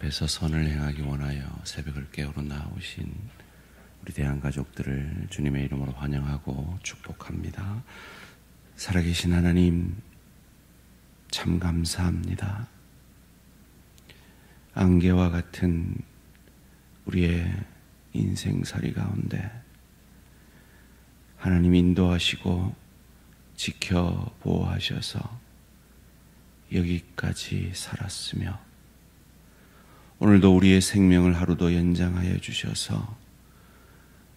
앞에서 선을 행하기 원하여 새벽을 깨우러 나오신 우리 대한가족들을 주님의 이름으로 환영하고 축복합니다. 살아계신 하나님, 참 감사합니다. 안개와 같은 우리의 인생살이 가운데 하나님 인도하시고 지켜 보호하셔서 여기까지 살았으며 오늘도 우리의 생명을 하루도 연장하여 주셔서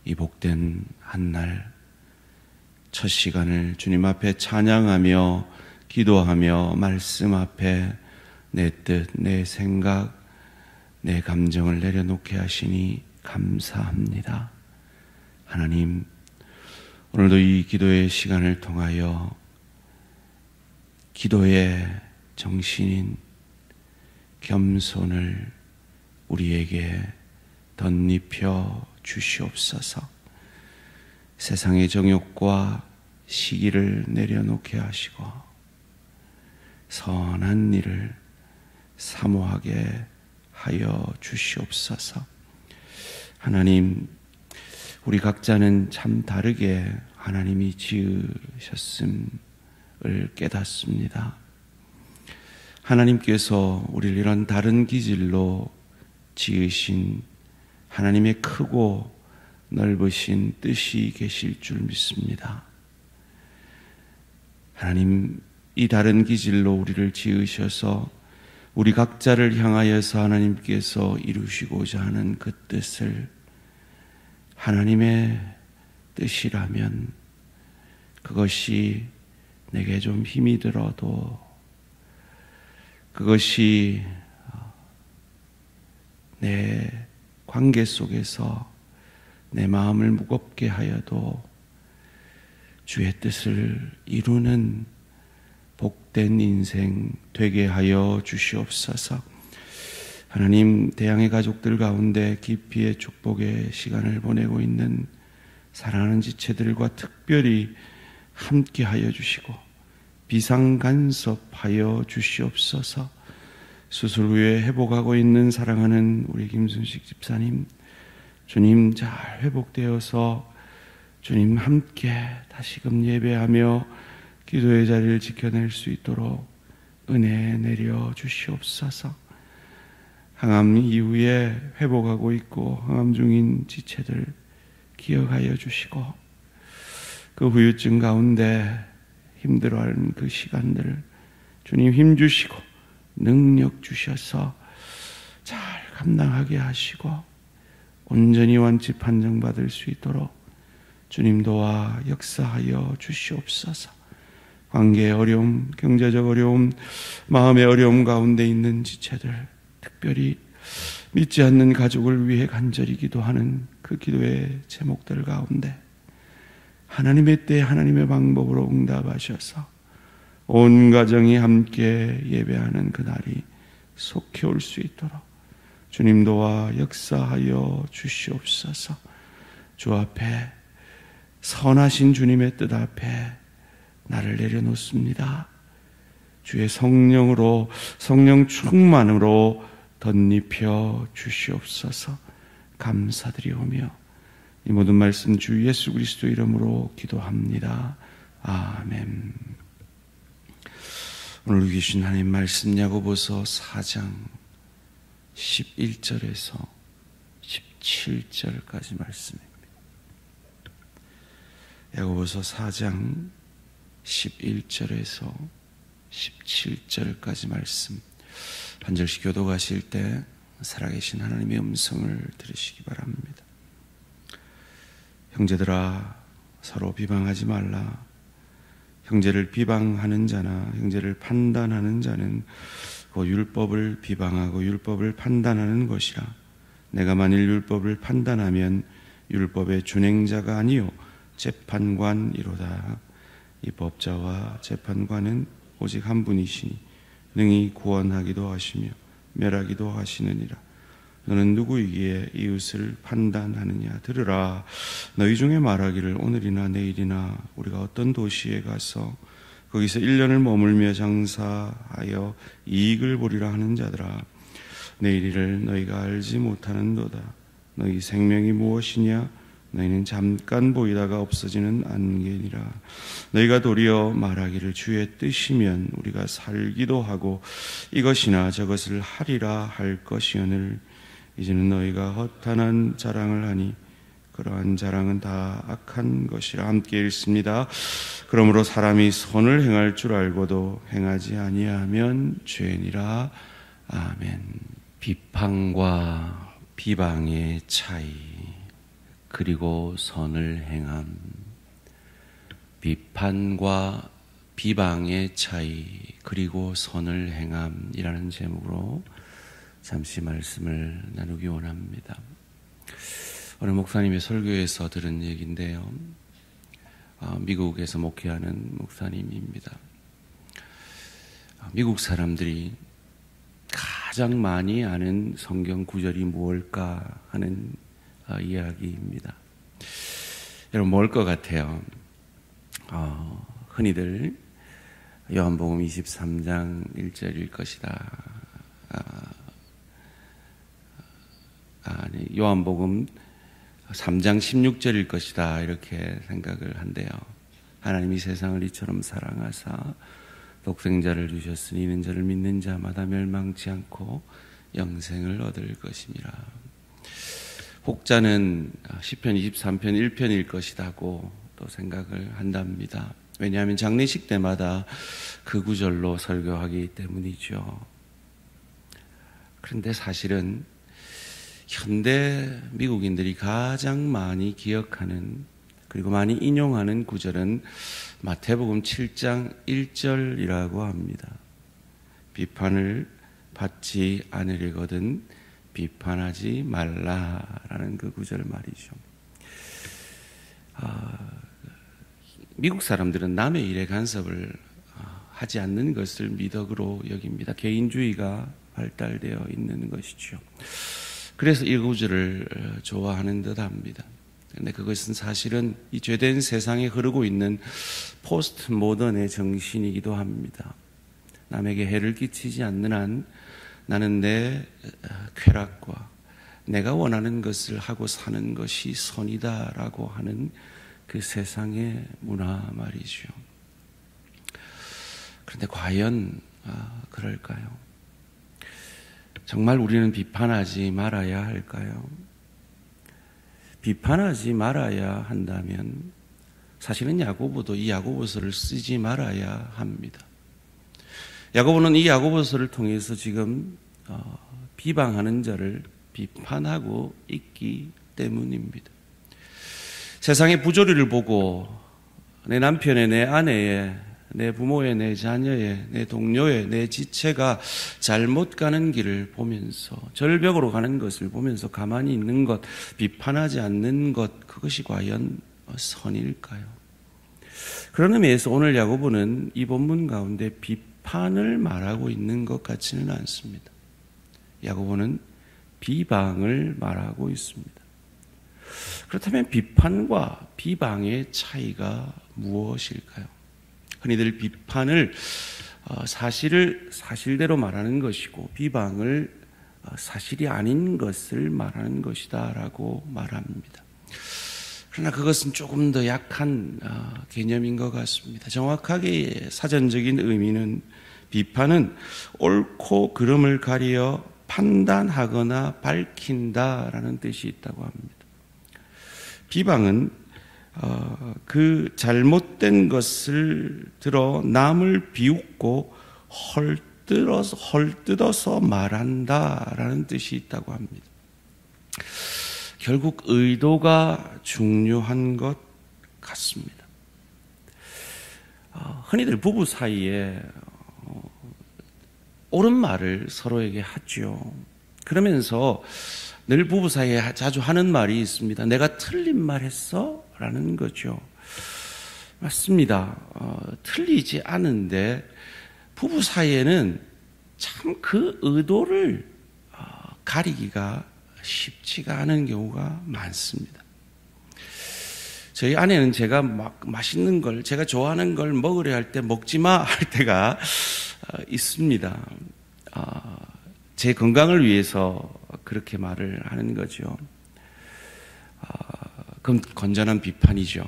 이 복된 한날 첫 시간을 주님 앞에 찬양하며 기도하며 말씀 앞에 내 뜻, 내 생각, 내 감정을 내려놓게 하시니 감사합니다. 하나님, 오늘도 이 기도의 시간을 통하여 기도의 정신인 겸손을 우리에게 덧입혀 주시옵소서. 세상의 정욕과 시기를 내려놓게 하시고 선한 일을 사모하게 하여 주시옵소서. 하나님, 우리 각자는 참 다르게 하나님이 지으셨음을 깨닫습니다. 하나님께서 우리를 이런 다른 기질로 지으신 하나님의 크고 넓으신 뜻이 계실 줄 믿습니다. 하나님, 이 다른 기질로 우리를 지으셔서 우리 각자를 향하여서 하나님께서 이루시고자 하는 그 뜻을 하나님의 뜻이라면 그것이 내게 좀 힘이 들어도, 그것이 내 관계 속에서 내 마음을 무겁게 하여도 주의 뜻을 이루는 복된 인생 되게 하여 주시옵소서. 하나님, 대양의 가족들 가운데 깊이의 축복의 시간을 보내고 있는 사랑하는 지체들과 특별히 함께 하여 주시고 비상간섭하여 주시옵소서. 수술 후에 회복하고 있는 사랑하는 우리 김순식 집사님, 주님 잘 회복되어서 주님 함께 다시금 예배하며 기도의 자리를 지켜낼 수 있도록 은혜 내려 주시옵소서. 항암 이후에 회복하고 있고 항암 중인 지체들 기억하여 주시고 그 후유증 가운데 힘들어하는 그 시간들 주님 힘 주시고 능력 주셔서 잘 감당하게 하시고 온전히 완치 판정받을 수 있도록 주님 도와 역사하여 주시옵소서. 관계의 어려움, 경제적 어려움, 마음의 어려움 가운데 있는 지체들, 특별히 믿지 않는 가족을 위해 간절히 기도하는 그 기도의 제목들 가운데 하나님의 때 하나님의 방법으로 응답하셔서 온 가정이 함께 예배하는 그날이 속히 올 수 있도록 주님 도와 역사하여 주시옵소서. 주 앞에, 선하신 주님의 뜻 앞에 나를 내려놓습니다. 주의 성령으로, 성령 충만으로 덧입혀 주시옵소서. 감사드리오며 이 모든 말씀 주 예수 그리스도 이름으로 기도합니다. 아멘. 오늘 주신 하나님 말씀 야고보서 4장 11절에서 17절까지 말씀입니다. 야고보서 4장 11절에서 17절까지 말씀, 한 절씩 교독하실 때 살아계신 하나님의 음성을 들으시기 바랍니다. 형제들아, 서로 비방하지 말라. 형제를 비방하는 자나 형제를 판단하는 자는 그 율법을 비방하고 율법을 판단하는 것이라. 내가 만일 율법을 판단하면 율법의 준행자가 아니요 재판관이로다. 이 법자와 재판관은 오직 한 분이시니 능히 구원하기도 하시며 멸하기도 하시느니라. 너는 누구이기에 이웃을 판단하느냐? 들으라. 너희 중에 말하기를 오늘이나 내일이나 우리가 어떤 도시에 가서 거기서 1년을 머물며 장사하여 이익을 보리라 하는 자들아, 내일을 너희가 알지 못하는도다. 너희 생명이 무엇이냐? 너희는 잠깐 보이다가 없어지는 안개니라. 너희가 도리어 말하기를 주의 뜻이면 우리가 살기도 하고 이것이나 저것을 하리라 할 것이오늘 이제는 너희가 허탄한 자랑을 하니 그러한 자랑은 다 악한 것이라. 함께 읽습니다. 그러므로 사람이 선을 행할 줄 알고도 행하지 아니하면 죄니라. 아멘. 비판과 비방의 차이, 그리고 선을 행함. 비판과 비방의 차이, 그리고 선을 행함이라는 제목으로 잠시 말씀을 나누기 원합니다. 어느 목사님의 설교에서 들은 얘기인데요. 미국에서 목회하는 목사님입니다. 미국 사람들이 가장 많이 아는 성경 구절이 무엇일까 하는 이야기입니다. 여러분, 뭘 것 같아요? 흔히들 요한복음 23장 1절일 것이다. 요한복음 3장 16절일 것이다, 이렇게 생각을 한대요. 하나님이 세상을 이처럼 사랑하사 독생자를 주셨으니 이는 저를 믿는 자마다 멸망치 않고 영생을 얻을 것이니라. 혹자는 시편 23편 1편일 것이라고 또 생각을 한답니다. 왜냐하면 장례식 때마다 그 구절로 설교하기 때문이죠. 그런데 사실은 현대 미국인들이 가장 많이 기억하는, 그리고 많이 인용하는 구절은 마태복음 7장 1절이라고 합니다. 비판을 받지 않으려거든 비판하지 말라라는 그 구절 말이죠. 미국 사람들은 남의 일에 간섭을 하지 않는 것을 미덕으로 여깁니다. 개인주의가 발달되어 있는 것이죠. 그래서 이 구절을 좋아하는 듯합니다. 그런데 그것은 사실은 이 죄된 세상에 흐르고 있는 포스트 모던의 정신이기도 합니다. 남에게 해를 끼치지 않는 한 나는 내 쾌락과 내가 원하는 것을 하고 사는 것이 선이다라고 하는 그 세상의 문화 말이죠. 그런데 과연 그럴까요? 정말 우리는 비판하지 말아야 할까요? 비판하지 말아야 한다면 사실은 야고보도 이 야고보서를 쓰지 말아야 합니다. 야고보는 이 야고보서를 통해서 지금 비방하는 자를 비판하고 있기 때문입니다. 세상의 부조리를 보고 내 남편의, 내 아내의, 내 부모의, 내 자녀의, 내 동료의, 내 지체가 잘못 가는 길을 보면서, 절벽으로 가는 것을 보면서 가만히 있는 것, 비판하지 않는 것, 그것이 과연 선일까요? 그런 의미에서 오늘 야고보는 이 본문 가운데 비판을 말하고 있는 것 같지는 않습니다. 야고보는 비방을 말하고 있습니다. 그렇다면 비판과 비방의 차이가 무엇일까요? 흔히들 비판을 사실을 사실대로 말하는 것이고 비방을 사실이 아닌 것을 말하는 것이다라고 말합니다. 그러나 그것은 조금 더 약한 개념인 것 같습니다. 정확하게 사전적인 의미는 비판은 옳고 그름을 가리어 판단하거나 밝힌다라는 뜻이 있다고 합니다. 비방은 그 잘못된 것을 들어 남을 비웃고 헐뜯어서 말한다라는 뜻이 있다고 합니다. 결국 의도가 중요한 것 같습니다. 흔히들 부부 사이에 옳은 말을 서로에게 하죠. 그러면서 늘 부부 사이에 자주 하는 말이 있습니다. 내가 틀린 말 했어? 라는 거죠. 맞습니다. 틀리지 않은데 부부 사이에는 참 그 의도를 가리기가 쉽지가 않은 경우가 많습니다. 저희 아내는 제가 막 맛있는 걸, 제가 좋아하는 걸 먹으려 할 때 먹지 마 할 때가 있습니다. 제 건강을 위해서 그렇게 말을 하는 거죠. 그럼 건전한 비판이죠.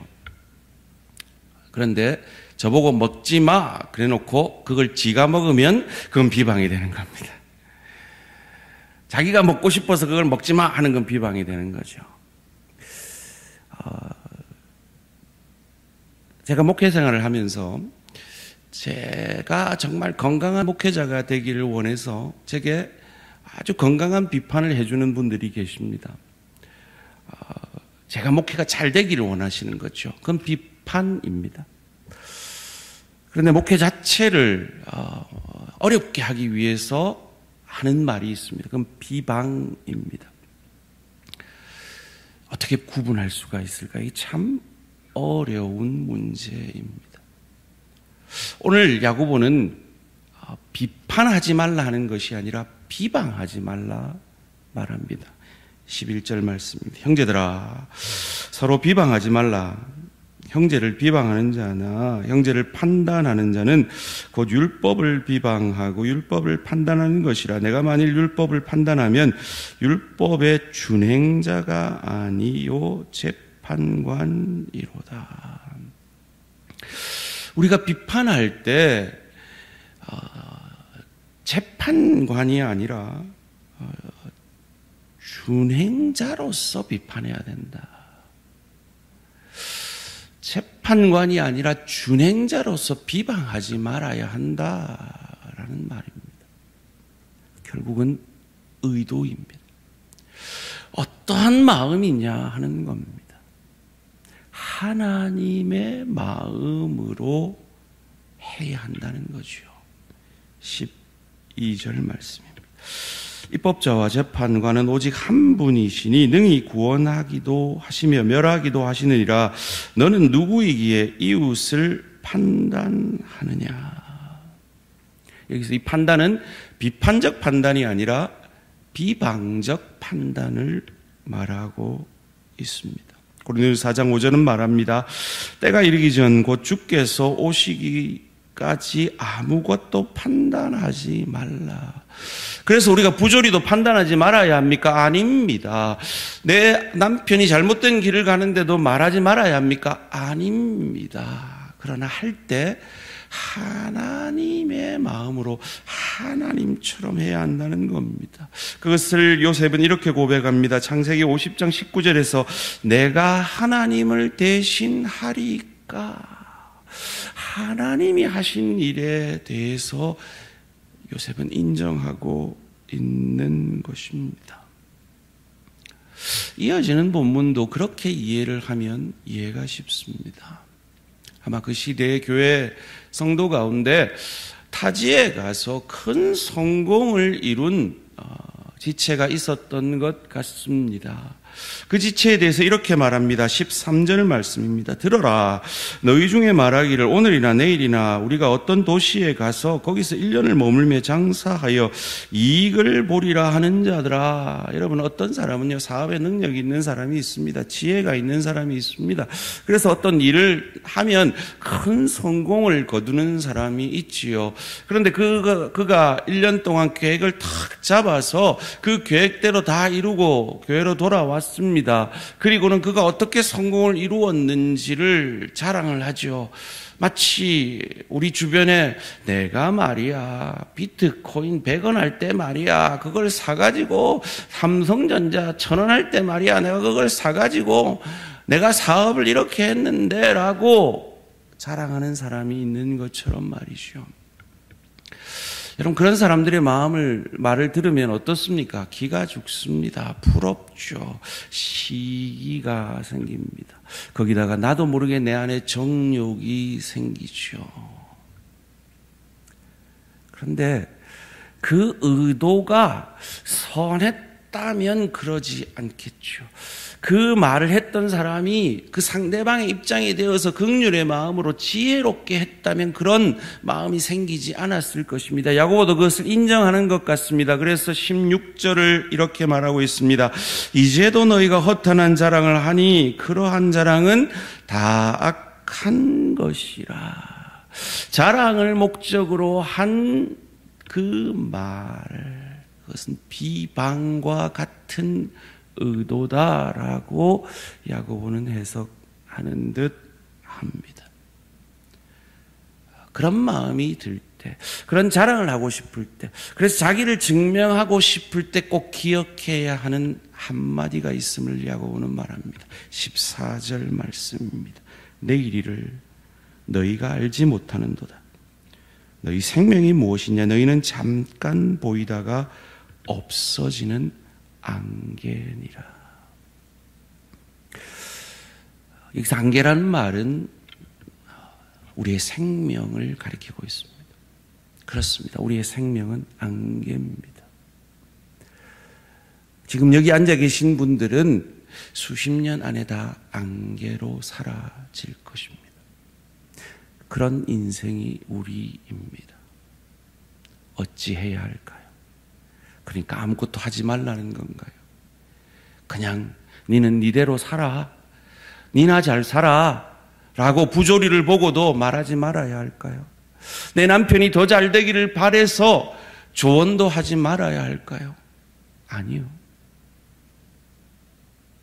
그런데 저보고 먹지 마 그래 놓고 그걸 지가 먹으면 그건 비방이 되는 겁니다. 자기가 먹고 싶어서 그걸 먹지 마 하는 건 비방이 되는 거죠. 제가 목회 생활을 하면서 제가 정말 건강한 목회자가 되기를 원해서 제게 아주 건강한 비판을 해주는 분들이 계십니다. 제가 목회가 잘 되기를 원하시는 거죠. 그건 비판입니다. 그런데 목회 자체를 어렵게 하기 위해서 하는 말이 있습니다. 그건 비방입니다. 어떻게 구분할 수가 있을까? 이게 참 어려운 문제입니다. 오늘 야고보는 비판하지 말라 하는 것이 아니라 비방하지 말라 말합니다. 11절 말씀입니다. 형제들아 서로 비방하지 말라. 형제를 비방하는 자나 형제를 판단하는 자는 곧 율법을 비방하고 율법을 판단하는 것이라. 내가 만일 율법을 판단하면 율법의 준행자가 아니요 재판관이로다. 우리가 비판할 때 재판관이 아니라 준행자로서 비판해야 된다. 재판관이 아니라 준행자로서 비방하지 말아야 한다라는 말입니다. 결국은 의도입니다. 어떠한 마음이냐 하는 겁니다. 하나님의 마음으로 해야 한다는 거죠. 12절 말씀입니다. 입법자와 재판관은 오직 한 분이시니 능히 구원하기도 하시며 멸하기도 하시느니라. 너는 누구이기에 이웃을 판단하느냐. 여기서 이 판단은 비판적 판단이 아니라 비방적 판단을 말하고 있습니다. 고린도서 4장 5절은 말합니다. 때가 이르기 전 곧 주께서 오시기까지 아무것도 판단하지 말라. 그래서 우리가 부조리도 판단하지 말아야 합니까? 아닙니다. 내 남편이 잘못된 길을 가는데도 말하지 말아야 합니까? 아닙니다. 그러나 할 때 하나님의 마음으로 하나님처럼 해야 한다는 겁니다. 그것을 요셉은 이렇게 고백합니다. 창세기 50장 19절에서 내가 하나님을 대신하리까. 하나님이 하신 일에 대해서 요셉은 인정하고 있는 것입니다. 이어지는 본문도 그렇게 이해를 하면 이해가 쉽습니다. 아마 그 시대의 교회 성도 가운데 타지에 가서 큰 성공을 이룬 지체가 있었던 것 같습니다. 그 지체에 대해서 이렇게 말합니다. 13절 말씀입니다. 들어라. 너희 중에 말하기를 오늘이나 내일이나 우리가 어떤 도시에 가서 거기서 1년을 머물며 장사하여 이익을 보리라 하는 자들아. 여러분, 어떤 사람은요, 사업에 능력이 있는 사람이 있습니다. 지혜가 있는 사람이 있습니다. 그래서 어떤 일을 하면 큰 성공을 거두는 사람이 있지요. 그런데 그가 1년 동안 계획을 탁 잡아서 그 계획대로 다 이루고 교회로 돌아왔습니다. 그리고는 그가 어떻게 성공을 이루었는지를 자랑을 하죠. 마치 우리 주변에 내가 말이야 비트코인 100원 할 때 말이야 그걸 사가지고 삼성전자 1000원 할 때 말이야 내가 그걸 사가지고 내가 사업을 이렇게 했는데 라고 자랑하는 사람이 있는 것처럼 말이죠. 여러분, 그런 사람들의 말을 들으면 어떻습니까? 기가 죽습니다. 부럽죠. 시기가 생깁니다. 거기다가 나도 모르게 내 안에 정욕이 생기죠. 그런데 그 의도가 선했다면 그러지 않겠죠. 그 말을 했던 사람이 그 상대방의 입장이 되어서 긍휼의 마음으로 지혜롭게 했다면 그런 마음이 생기지 않았을 것입니다. 야고보도 그것을 인정하는 것 같습니다. 그래서 16절을 이렇게 말하고 있습니다. 이제도 너희가 허탄한 자랑을 하니 그러한 자랑은 다 악한 것이라. 자랑을 목적으로 한 그 말, 그것은 비방과 같은 의도다라고 야고보는 해석하는 듯 합니다. 그런 마음이 들 때, 그런 자랑을 하고 싶을 때, 그래서 자기를 증명하고 싶을 때 꼭 기억해야 하는 한마디가 있음을 야고보는 말합니다. 14절 말씀입니다. 내일 일을 너희가 알지 못하는도다. 너희 생명이 무엇이냐? 너희는 잠깐 보이다가 없어지는 안개니라. 여기서 안개라는 말은 우리의 생명을 가리키고 있습니다. 그렇습니다. 우리의 생명은 안개입니다. 지금 여기 앉아 계신 분들은 수십 년 안에 다 안개로 사라질 것입니다. 그런 인생이 우리입니다. 어찌해야 할까요? 그러니까 아무것도 하지 말라는 건가요? 그냥 니는 니대로 살아, 니나 잘 살아 라고 부조리를 보고도 말하지 말아야 할까요? 내 남편이 더 잘 되기를 바라서 조언도 하지 말아야 할까요? 아니요.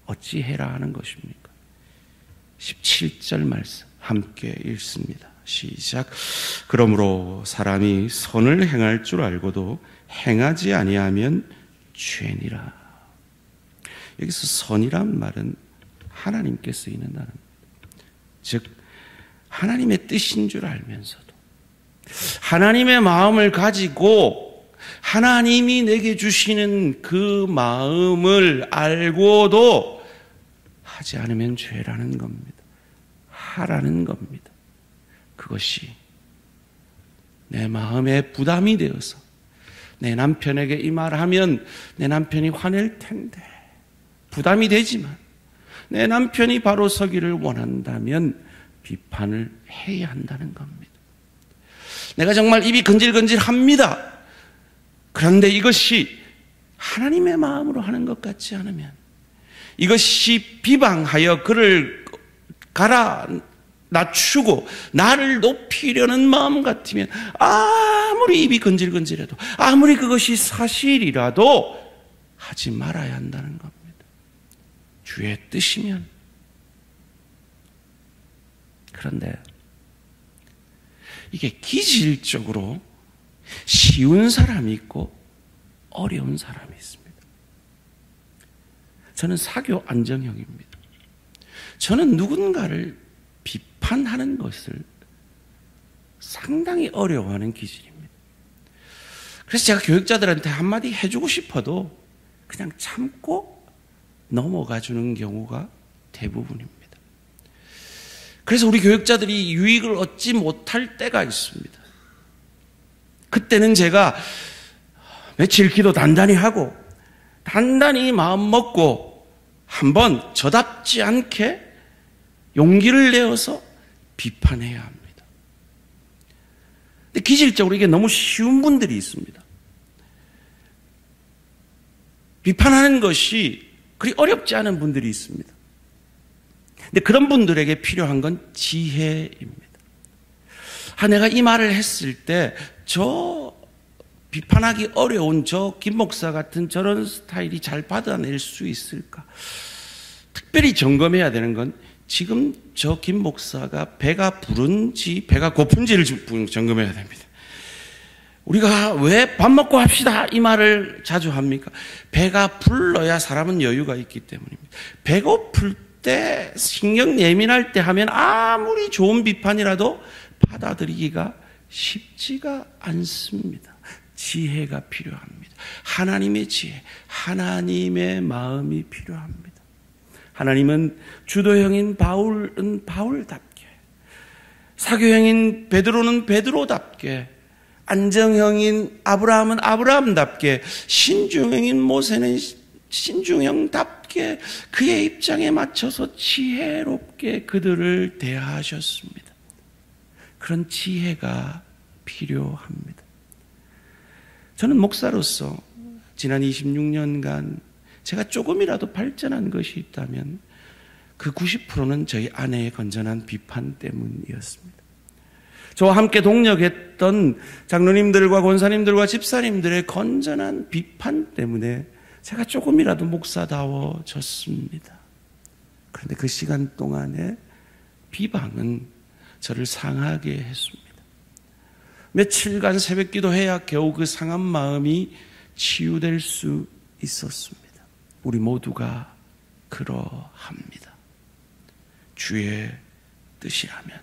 어찌해라 하는 것입니까? 17절 말씀 함께 읽습니다. 시작. 그러므로 사람이 선을 행할 줄 알고도 행하지 아니하면 죄니라. 여기서 선이란 말은 하나님께 쓰이는 단어입니다. 즉 하나님의 뜻인 줄 알면서도 하나님의 마음을 가지고 하나님이 내게 주시는 그 마음을 알고도 하지 않으면 죄라는 겁니다. 하라는 겁니다. 그것이 내 마음에 부담이 되어서 내 남편에게 이 말하면 내 남편이 화낼 텐데 부담이 되지만 내 남편이 바로 서기를 원한다면 비판을 해야 한다는 겁니다. 내가 정말 입이 건질건질합니다. 그런데 이것이 하나님의 마음으로 하는 것 같지 않으면 이것이 비방하여 그를 낮추고 나를 높이려는 마음 같으면 아무리 입이 건질건질해도 아무리 그것이 사실이라도 하지 말아야 한다는 겁니다. 주의 뜻이면. 그런데 이게 기질적으로 쉬운 사람이 있고 어려운 사람이 있습니다. 저는 사교 안정형입니다. 저는 누군가를 비판하는 것을 상당히 어려워하는 기질입니다. 그래서 제가 교육자들한테 한마디 해주고 싶어도 그냥 참고 넘어가 주는 경우가 대부분입니다. 그래서 우리 교육자들이 유익을 얻지 못할 때가 있습니다. 그때는 제가 며칠 기도 단단히 하고 단단히 마음 먹고 한번 저답지 않게 용기를 내어서 비판해야 합니다. 근데 기질적으로 이게 너무 쉬운 분들이 있습니다. 비판하는 것이 그리 어렵지 않은 분들이 있습니다. 근데 그런 분들에게 필요한 건 지혜입니다. 내가 이 말을 했을 때 저 비판하기 어려운 저 김 목사 같은 저런 스타일이 잘 받아낼 수 있을까? 특별히 점검해야 되는 건 지금 저 김 목사가 배가 부른지 배가 고픈지를 점검해야 됩니다. 우리가 왜 밥 먹고 합시다 이 말을 자주 합니까? 배가 불러야 사람은 여유가 있기 때문입니다. 배고플 때 신경 예민할 때 하면 아무리 좋은 비판이라도 받아들이기가 쉽지가 않습니다. 지혜가 필요합니다. 하나님의 지혜, 하나님의 마음이 필요합니다. 하나님은 주도형인 바울은 바울답게, 사교형인 베드로는 베드로답게, 안정형인 아브라함은 아브라함답게, 신중형인 모세는 신중형답게 그의 입장에 맞춰서 지혜롭게 그들을 대하셨습니다. 그런 지혜가 필요합니다. 저는 목사로서 지난 26년간 제가 조금이라도 발전한 것이 있다면 그 90%는 저희 아내의 건전한 비판 때문이었습니다. 저와 함께 동역했던 장로님들과 권사님들과 집사님들의 건전한 비판 때문에 제가 조금이라도 목사다워졌습니다. 그런데 그 시간 동안에 비방은 저를 상하게 했습니다. 며칠간 새벽 기도해야 겨우 그 상한 마음이 치유될 수 있었습니다. 우리 모두가 그러합니다. 주의 뜻이라면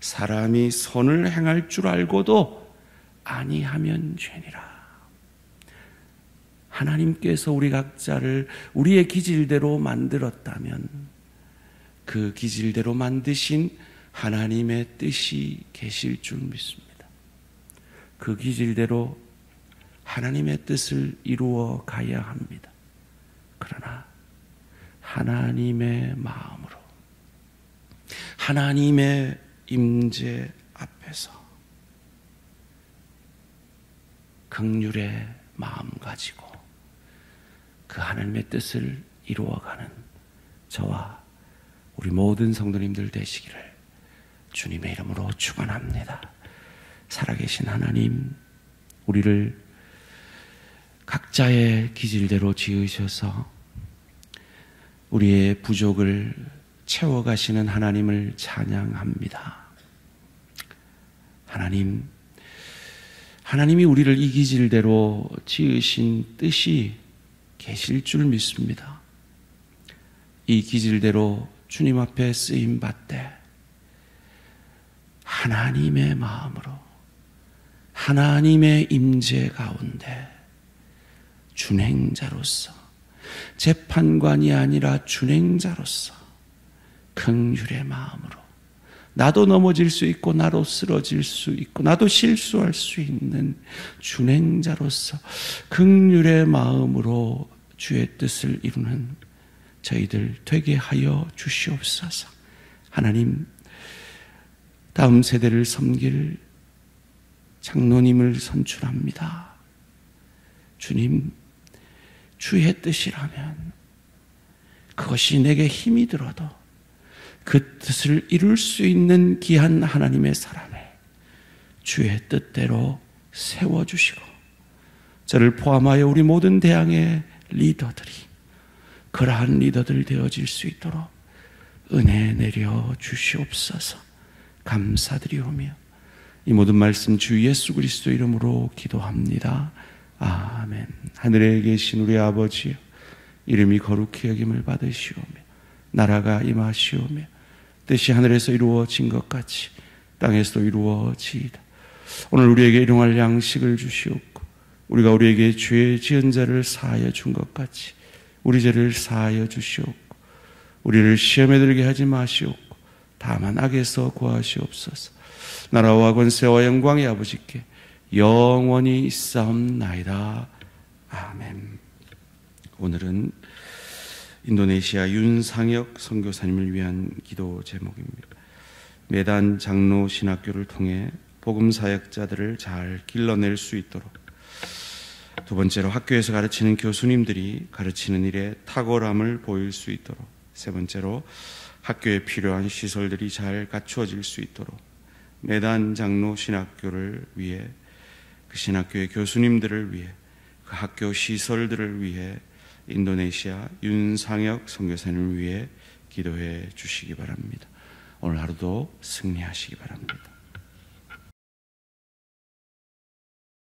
사람이 선을 행할 줄 알고도 아니하면 죄니라. 하나님께서 우리 각자를 우리의 기질대로 만들었다면 그 기질대로 만드신 하나님의 뜻이 계실 줄 믿습니다. 그 기질대로 하나님의 뜻을 이루어 가야 합니다. 그러나 하나님의 마음으로, 하나님의 임재 앞에서 긍휼의 마음 가지고 그 하나님의 뜻을 이루어가는 저와 우리 모든 성도님들 되시기를 주님의 이름으로 축원합니다. 살아계신 하나님, 우리를 각자의 기질대로 지으셔서 우리의 부족을 채워가시는 하나님을 찬양합니다. 하나님이 우리를 이 기질대로 지으신 뜻이 계실 줄 믿습니다. 이 기질대로 주님 앞에 쓰임 받되 하나님의 마음으로 하나님의 임재 가운데 준행자로서, 재판관이 아니라 준행자로서 긍휼의 마음으로 나도 넘어질 수 있고 나도 쓰러질 수 있고 나도 실수할 수 있는 준행자로서 긍휼의 마음으로 주의 뜻을 이루는 저희들 되게 하여 주시옵소서. 하나님, 다음 세대를 섬길 장로님을 선출합니다. 주님, 주의 뜻이라면 그것이 내게 힘이 들어도 그 뜻을 이룰 수 있는 귀한 하나님의 사람을 주의 뜻대로 세워주시고 저를 포함하여 우리 모든 대항의 리더들이 그러한 리더들 되어질 수 있도록 은혜 내려 주시옵소서. 감사드리오며 이 모든 말씀 주 예수 그리스도 이름으로 기도합니다. 아멘. 하늘에 계신 우리 아버지여, 이름이 거룩히 여김을 받으시오며 나라가 임하시오며 뜻이 하늘에서 이루어진 것 같이 땅에서도 이루어지이다. 오늘 우리에게 일용할 양식을 주시옵고 우리가 우리에게 죄 지은 자를 사하여 준 것 같이 우리 죄를 사하여 주시옵고 우리를 시험에 들게 하지 마시옵고 다만 악에서 구하시옵소서. 나라와 권세와 영광의 아버지께 영원히 있사옵나이다. 아멘. 오늘은 인도네시아 윤상혁 선교사님을 위한 기도 제목입니다. 매단 장로 신학교를 통해 복음 사역자들을 잘 길러낼 수 있도록, 두 번째로 학교에서 가르치는 교수님들이 가르치는 일에 탁월함을 보일 수 있도록, 세 번째로 학교에 필요한 시설들이 잘 갖추어질 수 있도록 매단 장로 신학교를 위해, 그 신학교의 교수님들을 위해, 그 학교 시설들을 위해 인도네시아 윤상혁 선교사님을 위해 기도해 주시기 바랍니다. 오늘 하루도 승리하시기 바랍니다.